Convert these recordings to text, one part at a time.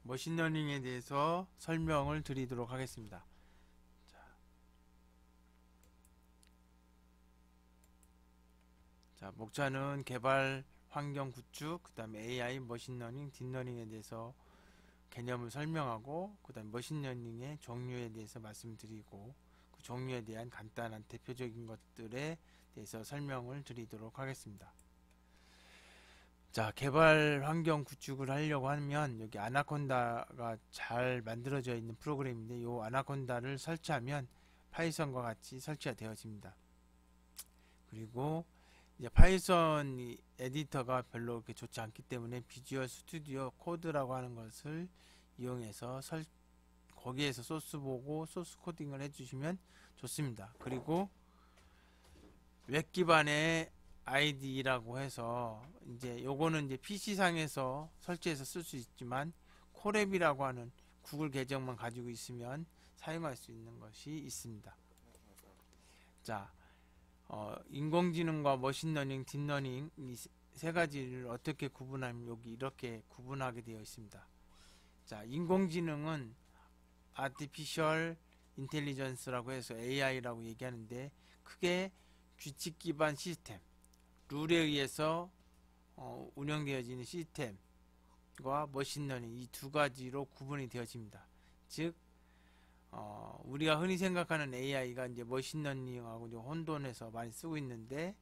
머신러닝에 대해서 설명을 드리도록 하겠습니다. 자, 목차는 개발 환경 구축, 그 다음에 AI, 머신러닝, 딥러닝에 대해서 개념을 설명하고, 그 다음에 머신러닝의 종류에 대해서 말씀드리고, 그 종류에 대한 간단한 대표적인 것들에 대해서 설명을 드리도록 하겠습니다. 자, 개발 환경 구축을 하려고 하면 여기 아나콘다가 잘 만들어져 있는 프로그램인데, 이 아나콘다를 설치하면 파이썬과 같이 설치가 되어집니다. 그리고 이제 파이썬 에디터가 별로 그렇게 좋지 않기 때문에 비주얼 스튜디오 코드라고 하는 것을 이용해서 거기에서 소스 보고 소스 코딩을 해주시면 좋습니다. 그리고 웹 기반의 IDE라고 해서 이제 요거는 이제 PC상에서 설치해서 쓸 수 있지만 코랩이라고 하는 구글 계정만 가지고 있으면 사용할 수 있는 것이 있습니다. 자, 인공지능과 머신러닝, 딥러닝 이 세 가지를 어떻게 구분하면 여기 이렇게 구분하게 되어 있습니다. 자, 인공지능은 Artificial Intelligence라고 해서 AI라고 얘기하는데 크게 규칙 기반 시스템, 룰에 의해서 운영되어지는 시스템과 머신러닝 이 두 가지로 구분이 되어집니다. 즉 우리가 흔히 생각하는 AI가 이제 머신러닝하고 이제 혼돈해서 많이 쓰고 있는데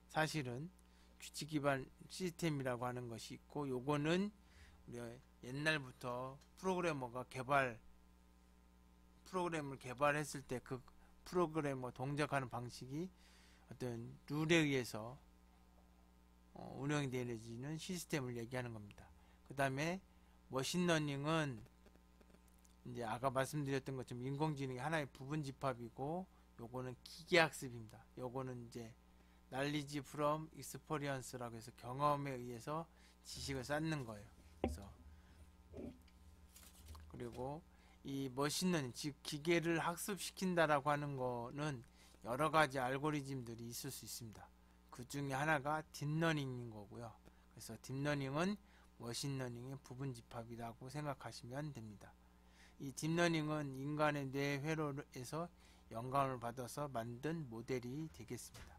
사실은 규칙 기반 시스템이라고 하는 것이 있고 요거는 우리가 옛날부터 프로그래머가 프로그램을 개발했을 때 그 프로그래머 동작하는 방식이 어떤 룰에 의해서 운영이 되어지는 시스템을 얘기하는 겁니다. 그 다음에 머신러닝은 이제 아까 말씀드렸던 것처럼 인공지능의 하나의 부분 집합이고 요거는 기계학습입니다. 요거는 이제 knowledge from experience라고 해서 경험에 의해서 지식을 쌓는 거예요. 그래서 그리고 이 머신러닝 즉 기계를 학습시킨다라고 하는 거는 여러 가지 알고리즘들이 있을 수 있습니다. 그 중에 하나가 딥러닝인 거고요. 그래서 딥러닝은 머신러닝의 부분 집합이라고 생각하시면 됩니다. 이 딥러닝은 인간의 뇌 회로에서 영감을 받아서 만든 모델이 되겠습니다.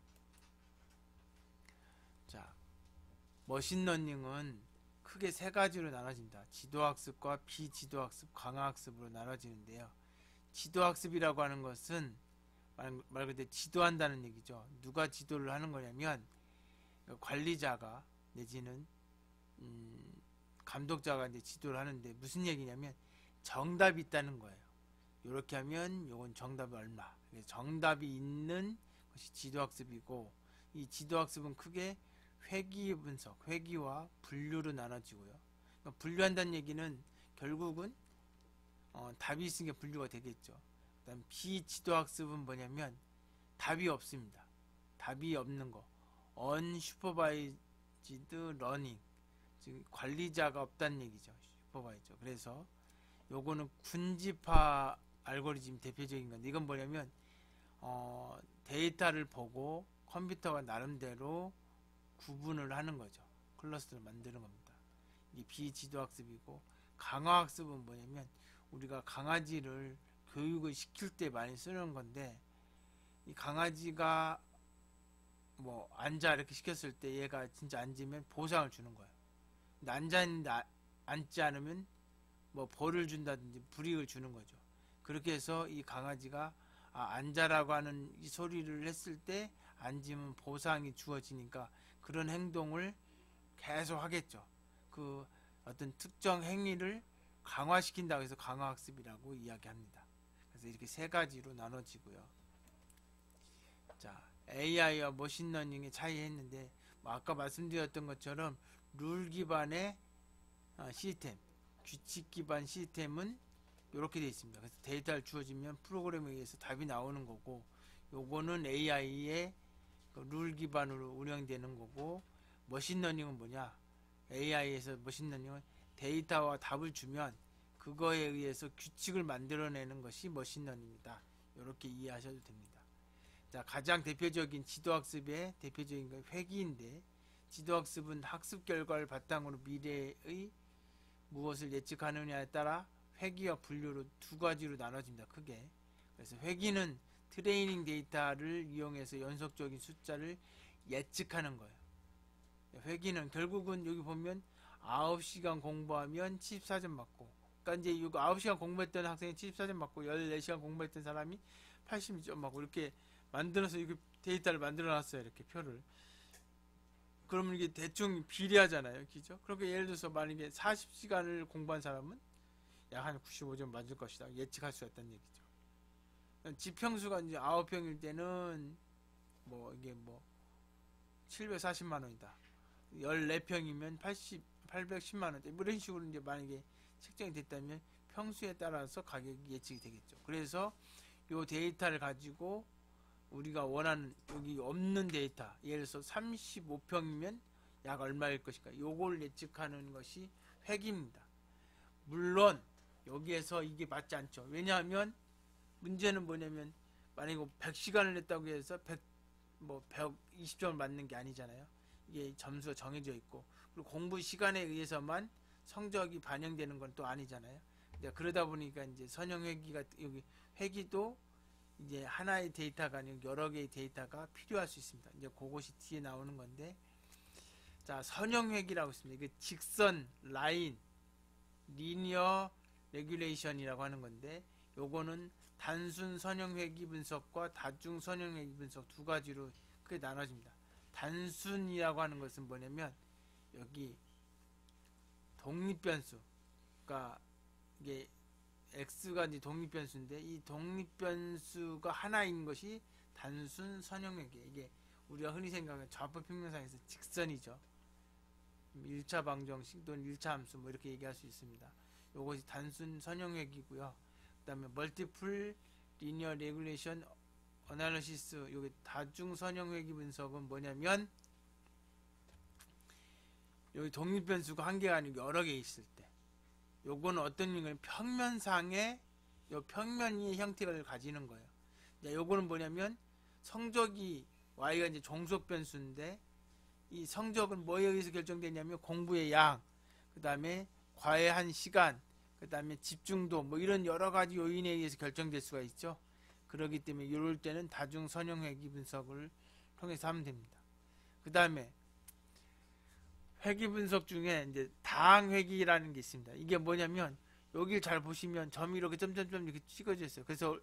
자, 머신러닝은 크게 세 가지로 나눠집니다. 지도학습과 비지도학습, 강화학습으로 나눠지는데요. 지도학습이라고 하는 것은 말 그대로 지도한다는 얘기죠. 누가 지도를 하는 거냐면 관리자가 내지는 감독자가 이제 지도를 하는데 무슨 얘기냐면 정답이 있다는 거예요. 이렇게 하면 요건 정답이 얼마. 정답이 있는 것이 지도학습이고 이 지도학습은 크게 회귀 분석, 회귀와 분류로 나눠지고요. 그러니까 분류한다는 얘기는 결국은 답이 있으니까 분류가 되겠죠. 그다음 비지도학습은 뭐냐면 답이 없습니다. 답이 없는 거. unsupervised learning. 즉 관리자가 없다는 얘기죠. 슈퍼바이저. 그래서 요거는 군집화 알고리즘 대표적인 건데 이건 뭐냐면 데이터를 보고 컴퓨터가 나름대로 구분을 하는 거죠. 클러스터를 만드는 겁니다. 이게 비지도학습이고 강화학습은 뭐냐면 우리가 강아지를 교육을 시킬 때 많이 쓰는 건데 이 강아지가 뭐 앉아 이렇게 시켰을 때 얘가 진짜 앉으면 보상을 주는 거예요. 근데 앉아있는데 앉지 않으면 뭐 벌을 준다든지 불이익을 주는 거죠. 그렇게 해서 이 강아지가 앉아라고 하는 이 소리를 했을 때 앉으면 보상이 주어지니까 그런 행동을 계속 하겠죠. 그 어떤 특정 행위를 강화시킨다고 해서 강화학습이라고 이야기합니다. 그래서 이렇게 세 가지로 나눠지고요. 자, AI와 머신러닝의 차이 했는데 아까 말씀드렸던 것처럼 룰 기반의 시스템, 규칙 기반 시스템은 이렇게 되어 있습니다. 그래서 데이터를 주어지면 프로그램에 의해서 답이 나오는 거고 요거는 AI의 룰 기반으로 운영되는 거고 머신러닝은 뭐냐? AI에서 머신러닝은 데이터와 답을 주면 그거에 의해서 규칙을 만들어내는 것이 머신러닝이다. 이렇게 이해하셔도 됩니다. 자, 가장 대표적인 지도학습의 대표적인 건 회귀인데 지도학습은 학습 결과를 바탕으로 미래의 무엇을 예측하느냐에 따라 회귀와 분류로 두 가지로 나눠집니다. 크게. 그래서 회귀는 트레이닝 데이터를 이용해서 연속적인 숫자를 예측하는 거예요. 회귀는 결국은 여기 보면 9시간 공부하면 74점 맞고, 그러니까 이제 이거 9시간 공부했던 학생이 74점 맞고 14시간 공부했던 사람이 82점 맞고 이렇게 만들어서 이거 데이터를 만들어 놨어요. 이렇게 표를. 그러면 이게 대충 비례하잖아요. 그죠? 그렇게 예를 들어서 만약에 40시간을 공부한 사람은 약 한 95점 맞을 것이다. 예측할 수 있다는 얘기죠. 지평수가 이제 9평일 때는 뭐 이게 뭐 740만 원이다. 14평이면 810만 원대. 뭐 이런 식으로 이제 만약에 책정이 됐다면 평수에 따라서 가격이 예측이 되겠죠. 그래서 이 데이터를 가지고 우리가 원하는 여기 없는 데이터, 예를 들어서 35평이면 약 얼마일 것인가, 요걸 예측하는 것이 회귀입니다. 물론 여기에서 이게 맞지 않죠. 왜냐하면 문제는 뭐냐면 만약에 100시간을 냈다고 해서 120점을 맞는 게 아니잖아요. 이게 점수가 정해져 있고, 그리고 공부 시간에 의해서만 성적이 반영되는 건 또 아니잖아요. 그러다 보니까 이제 선형 회귀가, 여기 회귀도 이제 하나의 데이터가 아니고 여러 개의 데이터가 필요할 수 있습니다. 이제 그것이 뒤에 나오는 건데, 자, 선형 회귀라고 있습니다. 이게 직선, 라인, 리니어 레귤레이션이라고 하는 건데, 요거는 단순 선형 회귀 분석과 다중 선형 회귀 분석 두 가지로 크게 나눠집니다. 단순이라고 하는 것은 뭐냐면 여기 독립변수, 그러니까 이게 x가 이제 독립변수인데, 이 독립변수가 하나인 것이 단순 선형 회귀. 이게 우리가 흔히 생각하는 좌표 평면상에서 직선이죠. 1차 방정식 또는 1차 함수 뭐 이렇게 얘기할 수 있습니다. 이것이 단순 선형 회귀고요. 그 다음에 멀티플 리니어 레귤레이션 어널리시스, 여기 다중 선형 회귀 분석은 뭐냐면 여기 독립변수가 한 개가 아니고 여러 개 있을 때, 요거는 어떤 의미냐면 평면상의 요 평면이 형태를 가지는 거예요. 요거는 뭐냐면 성적이 y가 이제 종속 변수인데, 이 성적은 뭐에 의해서 결정되냐면 공부의 양, 그 다음에 과외한 시간, 그 다음에 집중도, 뭐 이런 여러 가지 요인에 의해서 결정될 수가 있죠. 그렇기 때문에 이럴 때는 다중 선형 회귀 분석을 통해서 하면 됩니다. 그 다음에 회귀 분석 중에 이제 다항 회귀라는 게 있습니다. 이게 뭐냐면 여기를 잘 보시면 점이 이렇게 점점점 이렇게 찍어져 있어요. 그래서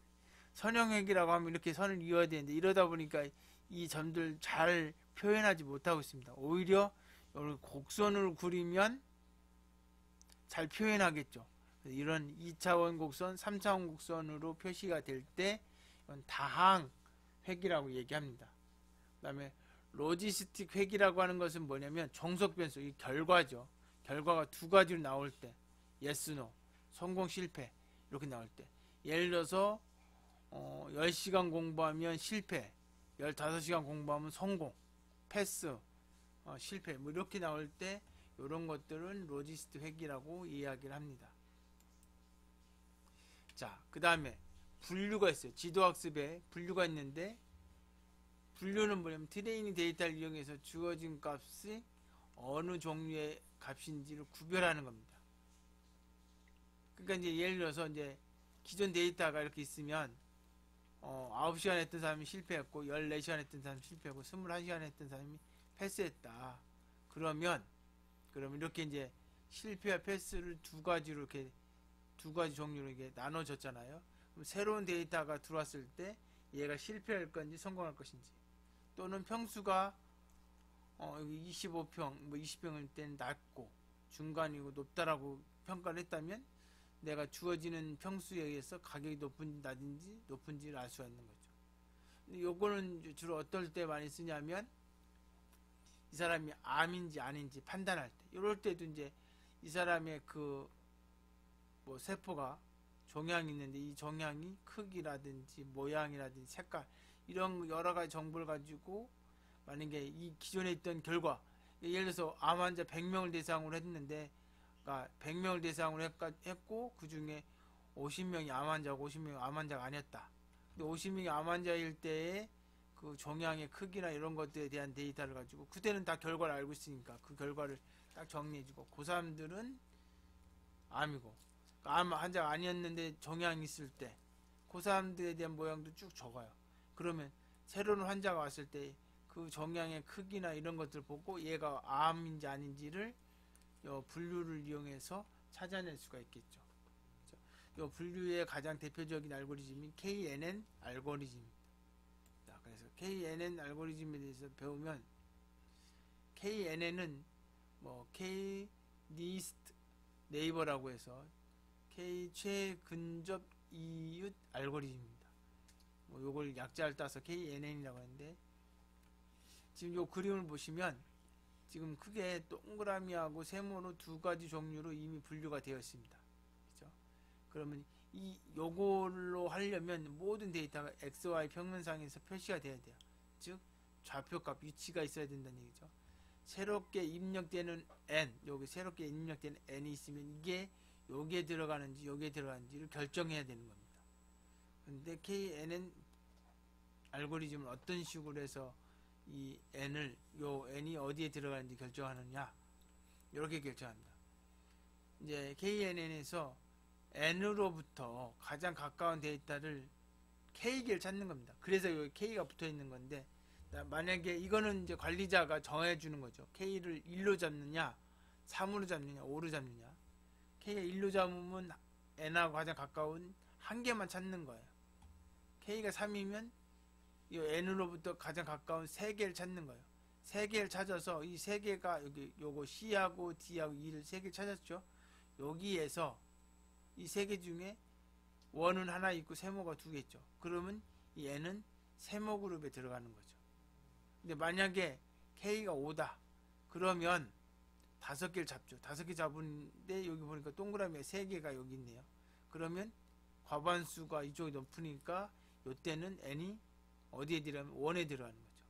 선형 회귀라고 하면 이렇게 선을 이어야 되는데, 이러다 보니까 이 점들 잘 표현하지 못하고 있습니다. 오히려 이렇게 곡선을 그리면 잘 표현하겠죠. 이런 2차원 곡선, 3차원 곡선으로 표시가 될 때 이건 다항 회귀라고 얘기합니다. 그 다음에 로지스틱 회귀라고 하는 것은 뭐냐면 종속 변수, 이 결과죠. 결과가 두 가지로 나올 때, yes, no, 성공, 실패 이렇게 나올 때, 예를 들어서 10시간 공부하면 실패, 15시간 공부하면 성공, 패스, 실패 뭐 이렇게 나올 때 이런 것들은 로지스틱 회귀라고 이야기를 합니다. 자, 그 다음에 분류가 있어요. 지도학습에 분류가 있는데, 분류는 뭐냐면 트레이닝 데이터를 이용해서 주어진 값이 어느 종류의 값인지를 구별하는 겁니다. 그러니까 이제 예를 들어서 이제 기존 데이터가 이렇게 있으면 9시간 했던 사람이 실패했고, 14시간 했던 사람이 실패했고, 21시간 했던 사람이 패스했다. 그러면 이렇게 이제 실패와 패스를 두 가지로 이렇게 두 가지 종류로 이게 나눠졌잖아요. 그럼 새로운 데이터가 들어왔을 때 얘가 실패할 건지 성공할 것인지, 또는 평수가 여기 25평, 뭐 20평일 때는 낮고 중간이고 높다라고 평가를 했다면, 내가 주어지는 평수에 의해서 가격이 높은지 낮은지 높은지를 알 수가 있는 거죠. 근데 요거는 주로 어떨 때 많이 쓰냐면 이 사람이 암인지 아닌지 판단할 때, 이럴 때도 이제 이 사람의 그 뭐 세포가 종양이 있는데, 이 종양이 크기라든지 모양이라든지 색깔 이런 여러 가지 정보를 가지고, 만약에 이 기존에 있던 결과, 예를 들어서 암 환자 100명을 대상으로 했는데, 그러니까 100명을 대상으로 했고 그 중에 50명이 암 환자고 50명이 암 환자가 아니었다. 근데 50명이 암 환자일 때의 그 종양의 크기나 이런 것들에 대한 데이터를 가지고, 그때는 다 결과를 알고 있으니까 그 결과를 딱 정리해주고, 그 사람들은 암이고, 암 환자가 아니었는데 종양이 있을 때 그 사람들에 대한 모양도 쭉 적어요. 그러면 새로운 환자가 왔을 때 그 종양의 크기나 이런 것들 보고 얘가 암인지 아닌지를 요 분류를 이용해서 찾아낼 수가 있겠죠. 요 분류의 가장 대표적인 알고리즘이 KNN 알고리즘입니다. 자, 그래서 KNN 알고리즘에 대해서 배우면 KNN은 뭐 K 니스트 네이버라고 해서 K 최근접 이웃 알고리즘입니다. 뭐 요걸 약자를 따서 KNN이라고 하는데, 지금 요 그림을 보시면 지금 크게 동그라미하고 세모로 두 가지 종류로 이미 분류가 되어 있습니다. 그죠? 그러면 이 요걸로 하려면 모든 데이터가 XY 평면상에서 표시가 돼야 돼요. 즉 좌표값 위치가 있어야 된다는 얘기죠. 새롭게 입력되는 n, 여기 새롭게 입력되는 n이 있으면 이게 여기에 들어가는지 여기에 들어가는지를 결정해야 되는 겁니다. 근데 KNN 알고리즘은 어떤 식으로 해서 이 n을, 요 n이 어디에 들어가는지 결정하느냐, 이렇게 결정합니다. 이제 KNN에서 n으로부터 가장 가까운 데이터를 K개를 찾는 겁니다. 그래서 여기 K가 붙어 있는 건데, 만약에 이거는 이제 관리자가 정해주는 거죠. K를 1로 잡느냐, 3으로 잡느냐, 5로 잡느냐. K가 1로 잡으면 n하고 가장 가까운 한 개만 찾는 거예요. K가 3이면 이 n으로부터 가장 가까운 3개를 찾는 거예요. 3개를 찾아서 이 3개가 여기 요거 C하고 D하고 E를 3개 찾았죠. 여기에서 이 3개 중에 원은 하나 있고 세모가 2개 있죠. 그러면 이 n은 세모 그룹에 들어가는 거죠. 근데 만약에 K가 5다. 그러면 5개를 잡죠. 5개 잡은데 여기 보니까 동그라미에 3개가 여기 있네요. 그러면 과반수가 이쪽이 높으니까 이때는 n이 어디에 들어가면 1에 들어가는 거죠.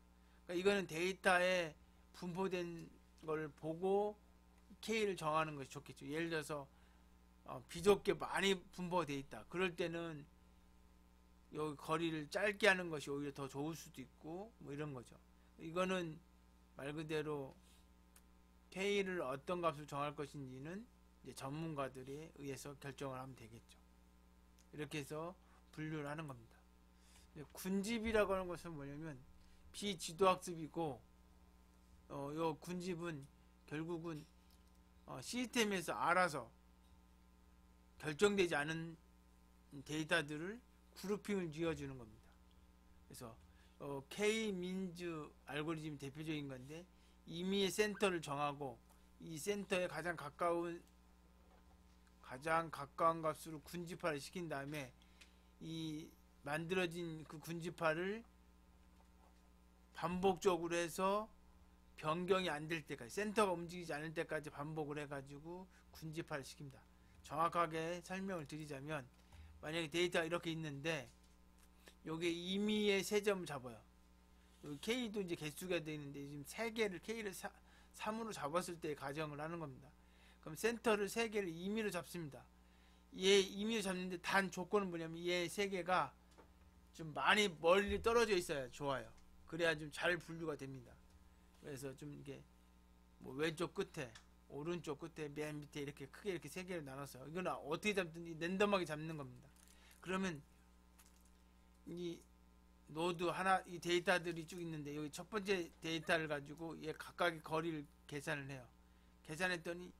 그러니까 이거는 데이터에 분포된 걸 보고 K를 정하는 것이 좋겠죠. 예를 들어서 비좁게 많이 분포되어 있다. 그럴 때는 여기 거리를 짧게 하는 것이 오히려 더 좋을 수도 있고 뭐 이런 거죠. 이거는 말 그대로 K를 어떤 값을 정할 것인지는 이제 전문가들에 의해서 결정을 하면 되겠죠. 이렇게 해서 분류를 하는 겁니다. 군집이라고 하는 것은 뭐냐면 비지도학습이고, 요 군집은 결국은 시스템에서 알아서 결정되지 않은 데이터들을 그룹핑을 지어주는 겁니다. 그래서 K-민즈 알고리즘이 대표적인 건데, 임의의 센터를 정하고 이 센터에 가장 가까운 값으로 군집화를 시킨 다음에 이 만들어진 그 군집화를 반복적으로 해서 변경이 안 될 때까지, 센터가 움직이지 않을 때까지 반복을 해가지고 군집화를 시킵니다. 정확하게 설명을 드리자면, 만약에 데이터가 이렇게 있는데 여기에 임의의 세 점을 잡아요. 여기 K도 이제 개수가 되어 있는데 지금 3개를 K를 3으로 잡았을 때 가정을 하는 겁니다. 그럼 센터를 3개를 임의로 잡습니다. 얘 임의로 잡는데 단 조건은 뭐냐면 얘 3개가 좀 많이 멀리 떨어져 있어야 좋아요. 그래야 좀 잘 분류가 됩니다. 그래서 좀 이게 뭐 왼쪽 끝에, 오른쪽 끝에, 맨 밑에 이렇게 크게 이렇게 3개를 나눠서, 이건 어떻게 잡든지 랜덤하게 잡는 겁니다. 그러면 이 노드 하나, 이 데이터들이 쭉 있는데 여기 첫 번째 데이터를 가지고 얘 각각의 거리를 계산을 해요. 계산했더니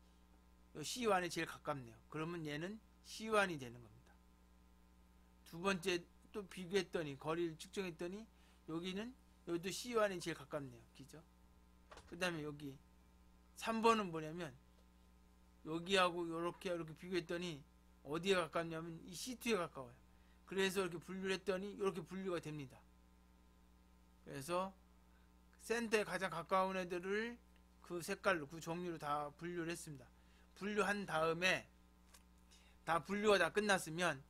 C1이 제일 가깝네요. 그러면 얘는 C1이 되는 겁니다. 두 번째 또 비교했더니 거리를 측정했더니 여기도 C1이 제일 가깝네요. 그죠? 그 다음에 여기 3번은 뭐냐면 여기하고 이렇게 비교했더니 어디에 가깝냐면 이 C2에 가까워요. 그래서 이렇게 분류를 했더니 이렇게 분류가 됩니다. 그래서 센터에 가장 가까운 애들을 그 색깔로, 그 종류로 다 분류를 했습니다. 분류한 다음에 다 분류가 다 끝났으면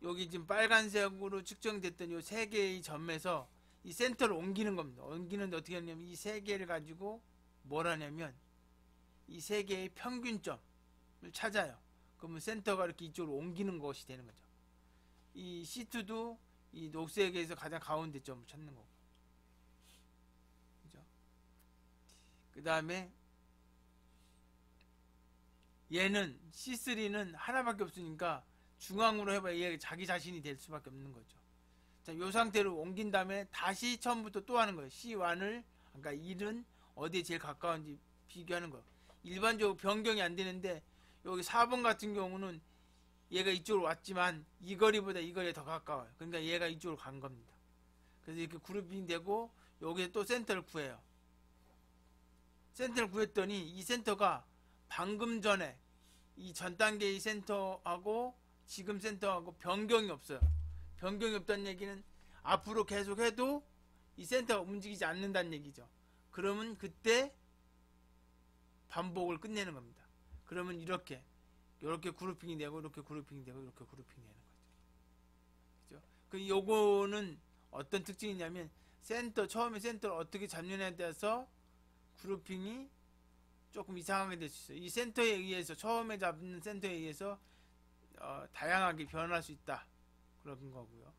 여기 지금 빨간색으로 측정됐던 이 3개의 점에서 이 센터를 옮기는 겁니다. 옮기는데 어떻게 하냐면 이 3개를 가지고 뭘 하냐면 이 3개의 평균점을 찾아요. 그러면 센터가 이렇게 이쪽으로 옮기는 것이 되는 거죠. 이 C2도 이 녹색에서 가장 가운데 점을 찾는 거고. 그죠? 그 다음에 얘는 C3는 하나밖에 없으니까 중앙으로 해봐야 얘가 자기 자신이 될 수밖에 없는 거죠. 자, 요 상태로 옮긴 다음에 다시 처음부터 또 하는 거예요. C1을, 그러니까 1은 어디에 제일 가까운지 비교하는 거예요. 일반적으로 변경이 안 되는데 여기 4번 같은 경우는 얘가 이쪽으로 왔지만 이 거리보다 이 거리가 더 가까워요. 그러니까 얘가 이쪽으로 간 겁니다. 그래서 이렇게 그룹핑 되고 여기서 또 센터를 구해요. 센터를 구했더니 이 센터가 방금 전에 이 전 단계의 센터하고 지금 센터하고 변경이 없어요. 변경이 없다는 얘기는 앞으로 계속 해도 이 센터가 움직이지 않는다는 얘기죠. 그러면 그때 반복을 끝내는 겁니다. 그러면 이렇게 그룹핑이 되고 이렇게 그룹핑이 되고 이렇게 그룹핑이 되는 거죠. 그죠? 그 요거는 어떤 특징이냐면 처음에 센터를 어떻게 잡느냐에 따라서 그룹핑이 조금 이상하게 될 수 있어요. 이 센터에 의해서 처음에 잡는 센터에 의해서 다양하게 변할 수 있다. 그런 거고요.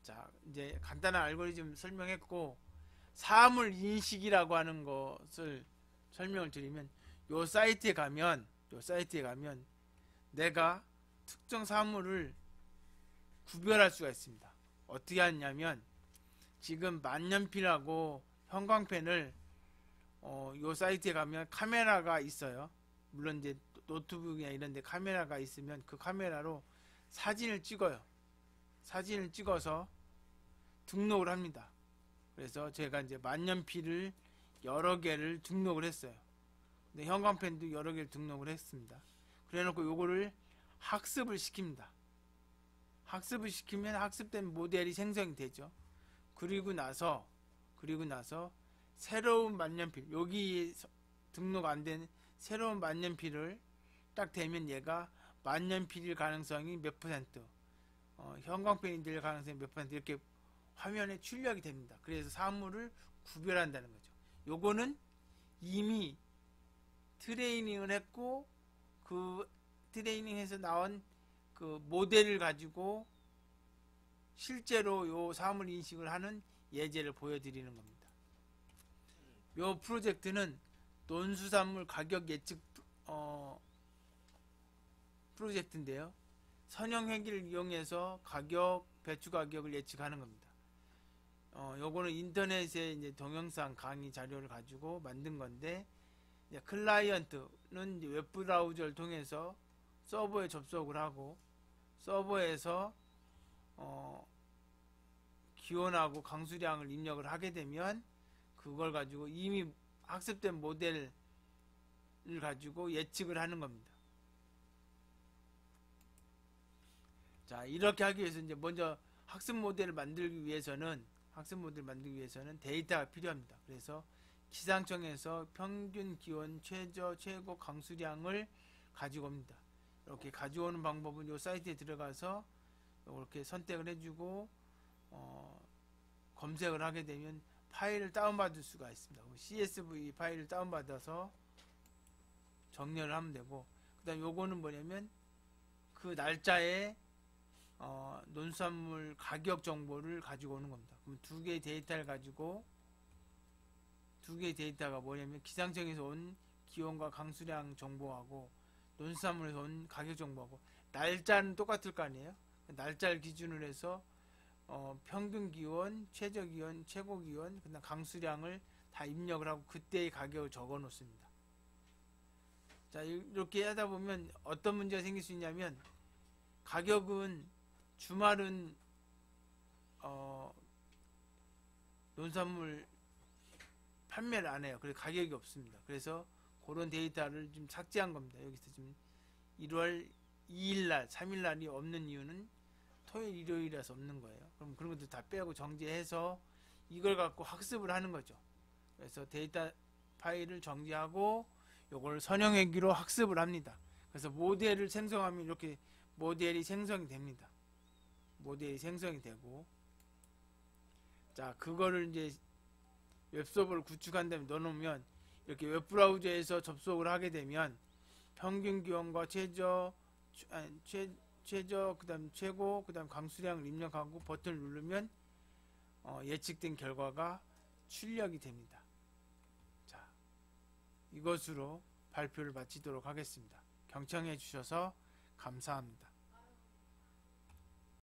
자, 이제 간단한 알고리즘 설명했고 사물 인식이라고 하는 것을 설명을 드리면 요 사이트에 가면 내가 특정 사물을 구별할 수가 있습니다. 어떻게 하냐면 지금 만년필하고 형광펜을 요 사이트에 가면 카메라가 있어요. 물론 이제 노트북이나 이런 데 카메라가 있으면 그 카메라로 사진을 찍어요. 사진을 찍어서 등록을 합니다. 그래서 제가 이제 만년필을 여러 개를 등록을 했어요. 근데 형광펜도 여러 개를 등록을 했습니다. 그래 놓고 요거를 학습을 시킵니다. 학습을 시키면 학습된 모델이 생성이 되죠. 그리고 나서 새로운 만년필, 여기 등록 안 된 새로운 만년필을 딱 대면 얘가 만년필일 가능성이 몇 퍼센트, 형광펜이 될 가능성이 몇 퍼센트 이렇게 화면에 출력이 됩니다. 그래서 사물을 구별한다는 거죠. 요거는 이미 트레이닝을 했고 그 트레이닝에서 나온 그 모델을 가지고 실제로 요 사물 인식을 하는 예제를 보여드리는 겁니다. 요 프로젝트는 논수산물 가격 예측 프로젝트인데요. 선형회계를 이용해서 배추 가격을 예측하는 겁니다. 요거는 인터넷에 이제 동영상 강의 자료를 가지고 만든 건데, 이제 클라이언트는 이제 웹브라우저를 통해서 서버에 접속을 하고 서버에서 기온하고 강수량을 입력을 하게 되면 그걸 가지고 이미 학습된 모델을 가지고 예측을 하는 겁니다. 자, 이렇게 하기 위해서 이제 먼저 학습 모델을 만들기 위해서는 데이터가 필요합니다. 그래서 기상청에서 평균 기온, 최저, 최고 강수량을 가지고 옵니다. 이렇게 가져오는 방법은 이 사이트에 들어가서 이렇게 선택을 해주고 검색을 하게 되면 파일을 다운받을 수가 있습니다. CSV 파일을 다운받아서 정렬을 하면 되고, 그 다음 요거는 뭐냐면 그 날짜에 논수산물 가격 정보를 가지고 오는 겁니다. 그럼 두 개의 데이터를 가지고, 두 개의 데이터가 뭐냐면 기상청에서 온 기온과 강수량 정보하고 논수산물에서 온 가격 정보하고 날짜는 똑같을 거 아니에요. 날짜를 기준으로 해서 평균 기온, 최저 기온, 최고 기온, 그다음 강수량을 다 입력을 하고 그때의 가격을 적어 놓습니다. 자, 이렇게 하다 보면 어떤 문제가 생길 수 있냐면, 가격은 주말은 논산물 판매를 안 해요. 그래서 가격이 없습니다. 그래서 그런 데이터를 좀 삭제한 겁니다. 여기서 지금 1월 2일날, 3일날이 없는 이유는 토요일, 일요일이라서 없는 거예요. 그럼 그런 것들 다 빼고 정지해서 이걸 갖고 학습을 하는 거죠. 그래서 데이터 파일을 정지하고 요걸 선형회기로 학습을 합니다. 그래서 모델을 생성하면 이렇게 모델이 생성이 됩니다. 모델이 생성이 되고, 자, 그거를 이제 웹서버를 구축한 다음에 넣어놓으면 이렇게 웹브라우저에서 접속을 하게 되면 평균 기온과 최저, 그다음 최고, 그다음 강수량을 입력하고 버튼을 누르면 예측된 결과가 출력이 됩니다. 자, 이것으로 발표를 마치도록 하겠습니다. 경청해 주셔서 감사합니다.